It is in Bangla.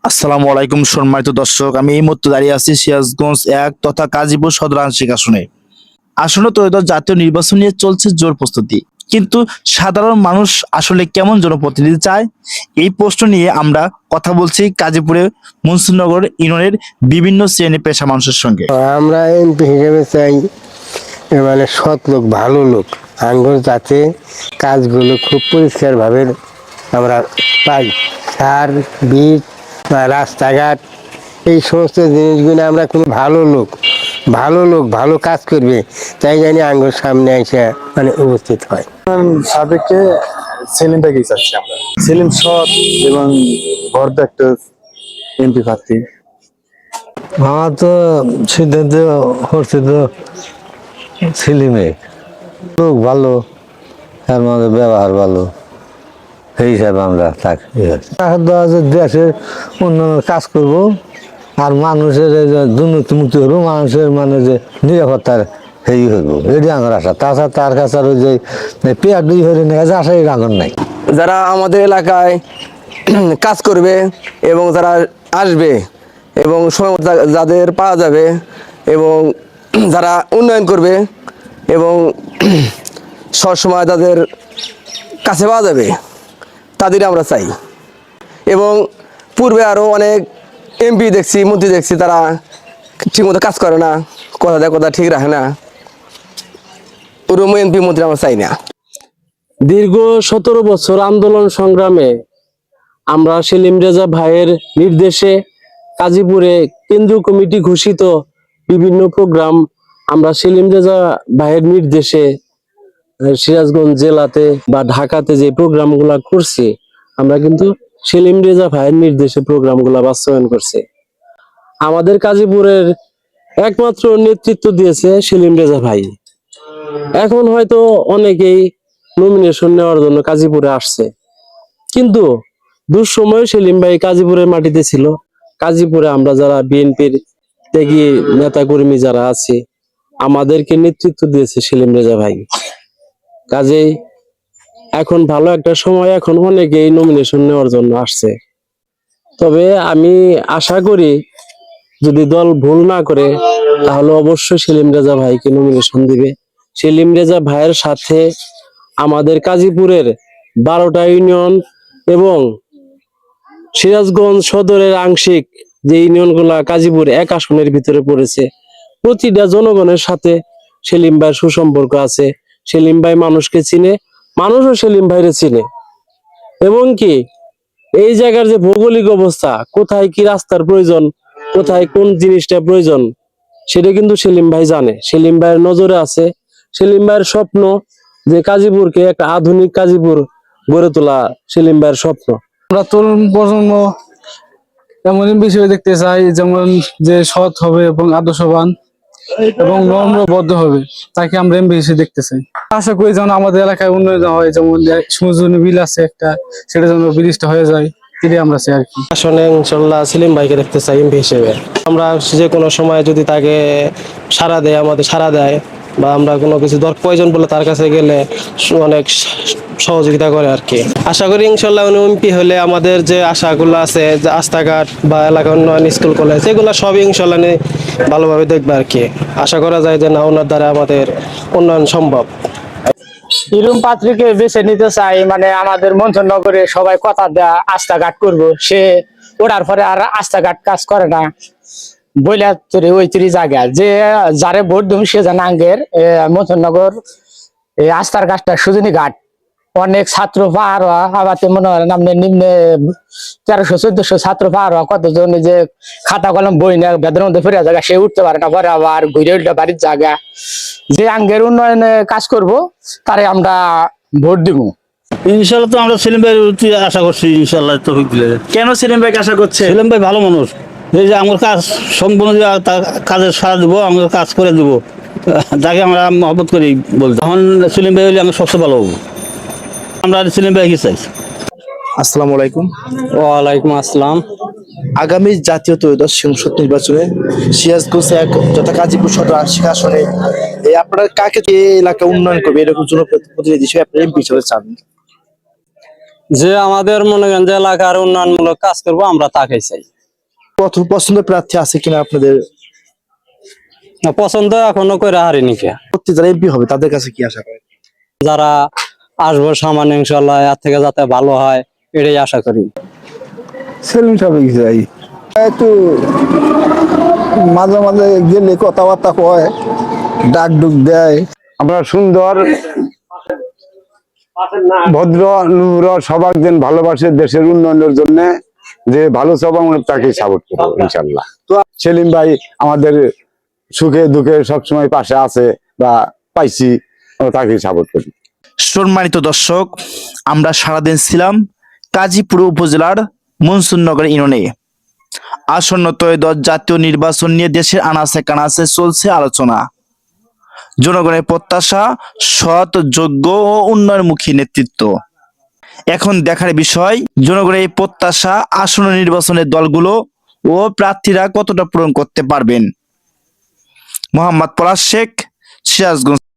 আসসালামু আলাইকুম সম্মানিত দর্শক, আমি এই মুহূর্তে দাঁড়িয়ে আছি সিরাজগঞ্জ ১ তথা গাজীপুর সদর আংশিক আসনে। আসন্ন ত্রয়োদশ জাতীয় নির্বাচন নিয়ে চলছে জোর প্রস্তুতি। কিন্তু সাধারণ মানুষ আসলে কেমন জনপ্রতিনিধি চায়, এই প্রশ্ন নিয়ে আমরা কথা বলছি গাজীপুরের মুন্সিনগর ইউনিয়নের বিভিন্ন শ্রেণী পেশা মানুষের সঙ্গে। আমরা এমপি হিসেবে চাই মানে সৎ লোক, ভালো লোক, আঙ্গুর যাতে কাজগুলো খুব পরিষ্কারভাবে আমরা পাই। সার, বীজ বা রাস্তাঘাট এই সমস্ত জিনিসগুলো আমরা কোনো ভালো কাজ করবে তাই জানি আঙ্গুর সামনে এসে মানে উপস্থিত হয়। সাবেককে সেলিম ভাইকে চাচ্ছি আমরা। সেলিম সৎ এবং ভদ্র একটা এমপি প্রার্থী। আমার তো সিদ্ধান্ত হচ্ছে তো ছেলেমে লোক ভালো, এর মধ্যে ব্যবহার ভালো, সেই হিসাবে আমরা থাকি। দেশের অন্যান্য কাজ করব আর মানুষের এই যে দুর্নীতি মুক্তি হবো, মানুষের মানে যে নিরাপত্তার সেই হইব, এটি আমার আশা। তাছাড়া তার কাছে আর ওই যে পেয়ার দুই হয়ে নিয়ে গেছে আশা, এই আঙুর নাই। যারা আমাদের এলাকায় কাজ করবে এবং যারা আসবে এবং সময় মতো যাদের পাওয়া যাবে এবং যারা উন্নয়ন করবে এবং সবসময় তাদের কাছে পাওয়া যাবে তাদের আমরা চাই। এবং পূর্বে আরও অনেক এমপি দেখছি, মন্ত্রী দেখছি, তারা ঠিকমতো কাজ করে না, কথা দেয় কথা ঠিক রাখে না। ওরকম এমপি মন্ত্রী আমরা চাই না। দীর্ঘ 17 বছর আন্দোলন সংগ্রামে আমরা সেলিম রেজা ভাইয়ের নির্দেশে গাজীপুরে কেন্দ্রীয় কমিটি ঘোষিত বিভিন্ন প্রোগ্রাম আমরা সেলিম রেজা ভাইয়ের নির্দেশে সিরাজগঞ্জ জেলাতে বা ঢাকাতে যে প্রোগ্রামগুলা করছি, আমরা কিন্তু সেলিম রেজা ভাইয়ের নির্দেশে প্রোগ্রামগুলা বাস্তবায়ন করছি। আমাদের গাজীপুরের একমাত্র নেতৃত্ব দিয়েছে সেলিম রেজা ভাই। এখন হয়তো অনেকেই নমিনেশন নেওয়ার জন্য গাজীপুরে আসছে, কিন্তু দুঃসময় সেলিম ভাই গাজীপুরের মাটিতে ছিল। গাজীপুরে আমরা যারা বিএনপির ত্যাগী নেতা কর্মী যারা আছি, আমাদেরকে নেতৃত্ব দিয়েছে সেলিম রেজা ভাই। কাজেই এখন ভালো একটা সময়, এখন অনেকেই নমিনেশন নেওয়ার জন্য আসছে। তবে আমি আশা করি যদি দল ভুল না করে তাহলে অবশ্যই সেলিম রেজা ভাইকে নমিনেশন দিবে। সেলিম রেজা ভাইয়ের সাথে আমাদের গাজীপুরের 12টা ইউনিয়ন এবং সিরাজগঞ্জ সদরের আংশিক যে ইউনিয়নগুলা গাজীপুর 1 আসনের ভিতরে পড়েছে, প্রতিটা জনগণের সাথে সেলিম ভাইয়ের সুসম্পর্ক আছে। সেলিম ভাই মানুষকে চিনে, মানুষও সেলিম ভাইরে চিনে। এবং কি এই জায়গার যে ভৌগোলিক অবস্থা, কোথায় কি রাস্তার প্রয়োজন, কোথায় কোন জিনিসটা প্রয়োজন, সেটা কিন্তু সেলিম ভাই জানে। সেলিম ভাইয়ের নজরে আছে। সেলিম ভাইয়ের স্বপ্ন যে গাজীপুরকে একটা আধুনিক গাজীপুর গড়ে তোলা সেলিম ভাইয়ের স্বপ্ন। আমরা তরুণ প্রজন্ম এমন বিষয় দেখতে চাই, যেমন যে সৎ হবে এবং আদর্শবান এবং নম্রবদ্ধ হবে, তাকে আমরা এমপি হিসেবে দেখতে চাই। আশা করি যেন আমাদের এলাকায় উন্নয়ন হয়, যেমন সুজনী বিল আছে একটা, সেটা যেন ব্রিজটা হয়ে যায়, এটাই আমরা চাই আর কি। আসলে ইনশাল্লাহ সেলিম ভাইকে দেখতে চাই এমপি হিসেবে। আমরা যে কোনো সময় যদি তাকে আমাদের সাড়া দেয় বা আমরা কোনো কিছু প্রয়োজন বলে তার কাছে গেলে অনেক সহযোগিতা করে আর কি। আশা করি ইনশাল্লাহ উনি এমপি হলে আমাদের যে আশাগুলো আছে, যে রাস্তাঘাট বা এলাকা উন্নয়ন, স্কুল কলেজ, এগুলো সবই ইনশাল্লাহ ভালোভাবে দেখবে আর কি। আশা করা যায় যে না, ওনার দ্বারা আমাদের উন্নয়ন সম্ভব। ইরুম পাত্রীকে বেছে নিতে চাই, মানে আমাদের মন্থনগরে সবাই কথা দেয়া রাস্তাঘাট করবো, সে ওঠার পরে আর রাস্তাঘাট কাজ করে না, বইলা তোরে ওই তৈরি জায়গা যে যারে ভোট দিম সে জানা আঙ্গের মন্থনগর এই রাস্তার ঘাটটা সুজনী ঘাট অনেক ছাত্র পাহাড় আবার মনে হয় নামনে নিম্নে 1300-1400 ছাত্র পাহাড়, কতজন যে খাতা কলম বই না বেদের মধ্যে ফিরে জায়গা সে উঠতে পারে না, পরে আবার ঘুরে উঠলে বাড়ির জায়গা। যে আঙ্গের উন্নয়নে কাজ করব তারে আমরা ভোট দিব। ইনশাল্লাহ তো আমরা সেলিম ভাই আশা করছি, ইনশাল্লাহ তৌফিক দিলে। কেন সেলিম ভাইকে আশা করছে? সেলিম ভাই ভালো মানুষ, এই যে আমার কাজ সম্পূর্ণ কাজের সারা দেবো, আমরা কাজ করে দেবো, যাকে আমরা মহব্বত করি বলতে। তখন সেলিম ভাই হলে আমরা সবচেয়ে ভালো হবো। আমরা সেলিম ভাইকে চাই। আসসালামু আলাইকুম। ওয়ালাইকুম আসসালাম। আগামী জাতীয় ত্রয়োদশ সংসদ নির্বাচনে সিরাজগঞ্জ 1 তথা গাজীপুর সদর আংশিক আসনে আপনারা কাকে এই এলাকা উন্নয়ন করবে, এরকম জনপ্রতিনিধি হিসেবে আপনারা এমপি হিসেবে চান? যে আমাদের মনে করেন যে এলাকার উন্নয়নমূলক কাজ করবো আমরা তাকে চাই। পছন্দের প্রার্থী আছে কিনা আপনাদের? পছন্দ এখনো করে হারিনি কে। প্রত্যেক যারা এমপি হবে তাদের কাছে কি আশা করেন? যারা আসবো সামান্য ইনশাল্লাহ এর থেকে যাতে ভালো হয় এটাই আশা করি। সেলিম সাহেব যাই একটু মাঝে মাঝে গেলে কথাবার্তা কয়, ডাক ডুক দেয়। আমরা সুন্দর ভদ্র নুর সবার দিন ভালোবাসে দেশের উন্নয়নের জন্য, যে ভালো সব আমরা তাকে সাপোর্ট করবো ইনশাল্লাহ। তো সেলিম ভাই আমাদের সুখে দুঃখে সবসময় পাশে আছে বা পাইছি, আমরা তাকে সাপোর্ট করি। সম্মানিত দর্শক, আমরা সারাদিন ছিলাম গাজীপুর উপজেলার মনসুরনগর ইউনিয়নে। আসন্ন ত্রয়োদশ জাতীয় নির্বাচন নিয়ে দেশের আনাচে কানাচে চলছে আলোচনা। জনগণের প্রত্যাশা সৎ, যোগ্য ও উন্নয়নমুখী নেতৃত্ব। এখন দেখার বিষয় জনগণের এই প্রত্যাশা আসন্ন নির্বাচনের দলগুলো ও প্রার্থীরা কতটা পূরণ করতে পারবেন। মোহাম্মদ পলাশ শেখ, সিরাজগঞ্জ।